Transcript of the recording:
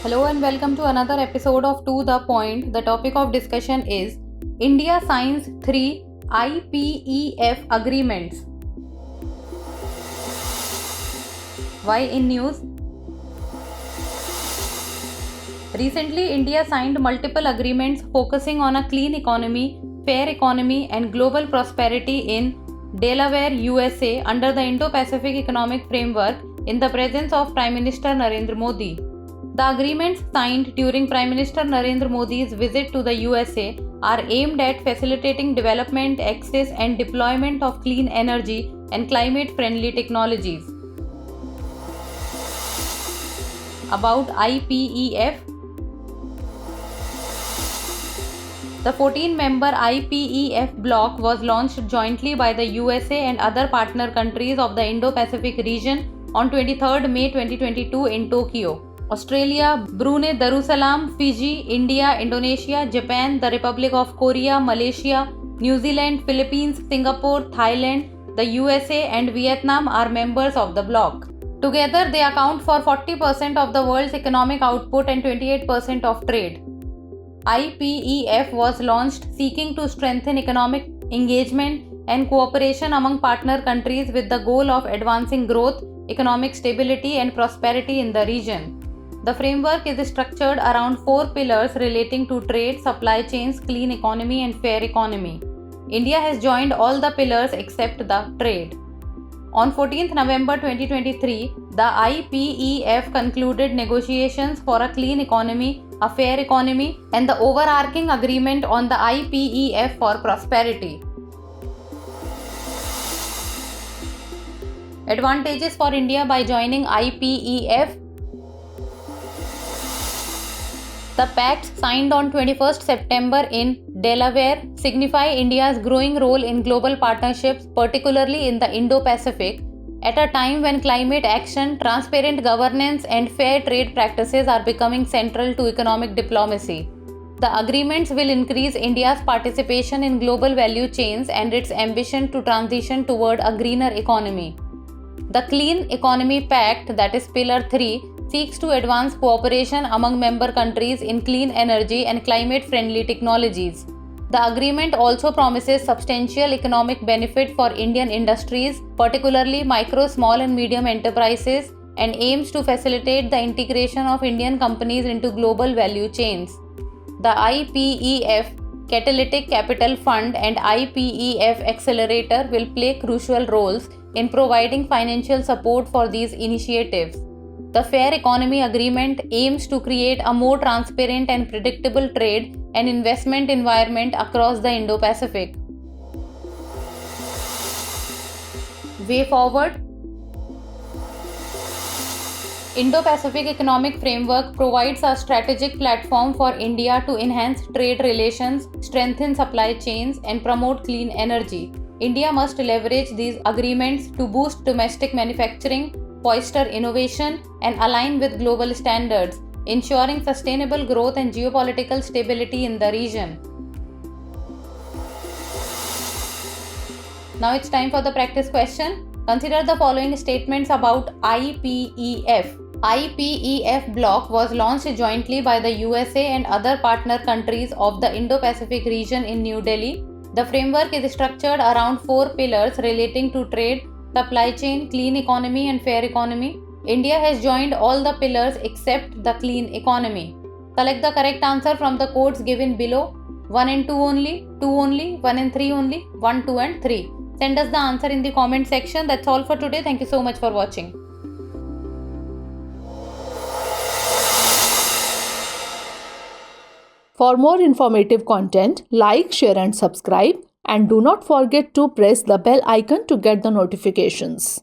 Hello and welcome to another episode of To The Point. The topic of discussion is India signs 3 IPEF agreements. Why in news? Recently, India signed multiple agreements focusing on a clean economy, fair economy, and global prosperity in Delaware, USA, under the Indo-Pacific Economic Framework in the presence of Prime Minister Narendra Modi. The agreements signed during Prime Minister Narendra Modi's visit to the USA are aimed at facilitating development, access, and deployment of clean energy and climate-friendly technologies. About IPEF. The 14-member IPEF bloc was launched jointly by the USA and other partner countries of the Indo-Pacific region on 23rd May 2022 in Tokyo. Australia, Brunei Darussalam, Fiji, India, Indonesia, Japan, the Republic of Korea, Malaysia, New Zealand, Philippines, Singapore, Thailand, the USA and Vietnam are members of the bloc. Together, they account for 40% of the world's economic output and 28% of trade. IPEF was launched seeking to strengthen economic engagement and cooperation among partner countries with the goal of advancing growth, economic stability, and prosperity in the region. The framework is structured around 4 pillars relating to trade, supply chains, clean economy, and fair economy. India has joined all the pillars except the trade. On 14th November 2023, the IPEF concluded negotiations for a clean economy, a fair economy, and the overarching agreement on the IPEF for prosperity. Advantages for India by joining IPEF. The pacts signed on 21st September in Delaware signify India's growing role in global partnerships, particularly in the Indo-Pacific, at a time when climate action, transparent governance, and fair trade practices are becoming central to economic diplomacy. The agreements will increase India's participation in global value chains and its ambition to transition toward a greener economy. The Clean Economy Pact, that is Pillar 3, seeks to advance cooperation among member countries in clean energy and climate-friendly technologies. The agreement also promises substantial economic benefit for Indian industries, particularly micro, small and medium enterprises, and aims to facilitate the integration of Indian companies into global value chains. The IPEF Catalytic Capital Fund and IPEF Accelerator will play crucial roles in providing financial support for these initiatives. The Fair Economy Agreement aims to create a more transparent and predictable trade and investment environment across the Indo-Pacific. Way forward. Indo-Pacific Economic Framework provides a strategic platform for India to enhance trade relations, strengthen supply chains, and promote clean energy. India must leverage these agreements to boost domestic manufacturing, foster innovation, and align with global standards, ensuring sustainable growth and geopolitical stability in the region. Now it's time for the practice question. Consider the following statements about IPEF. IPEF bloc was launched jointly by the USA and other partner countries of the Indo-Pacific region in New Delhi. The framework is structured around 4 pillars relating to trade, supply chain, clean economy, and fair economy. India has joined all the pillars except the clean economy. Select the correct answer from the codes given below. 1 and 2 only, 2 only, 1 and 3 only, 1, 2 and 3. Send us the answer in the comment section. That's all for today. Thank you so much for watching. For more informative content, like, share and subscribe, and do not forget to press the bell icon to get the notifications.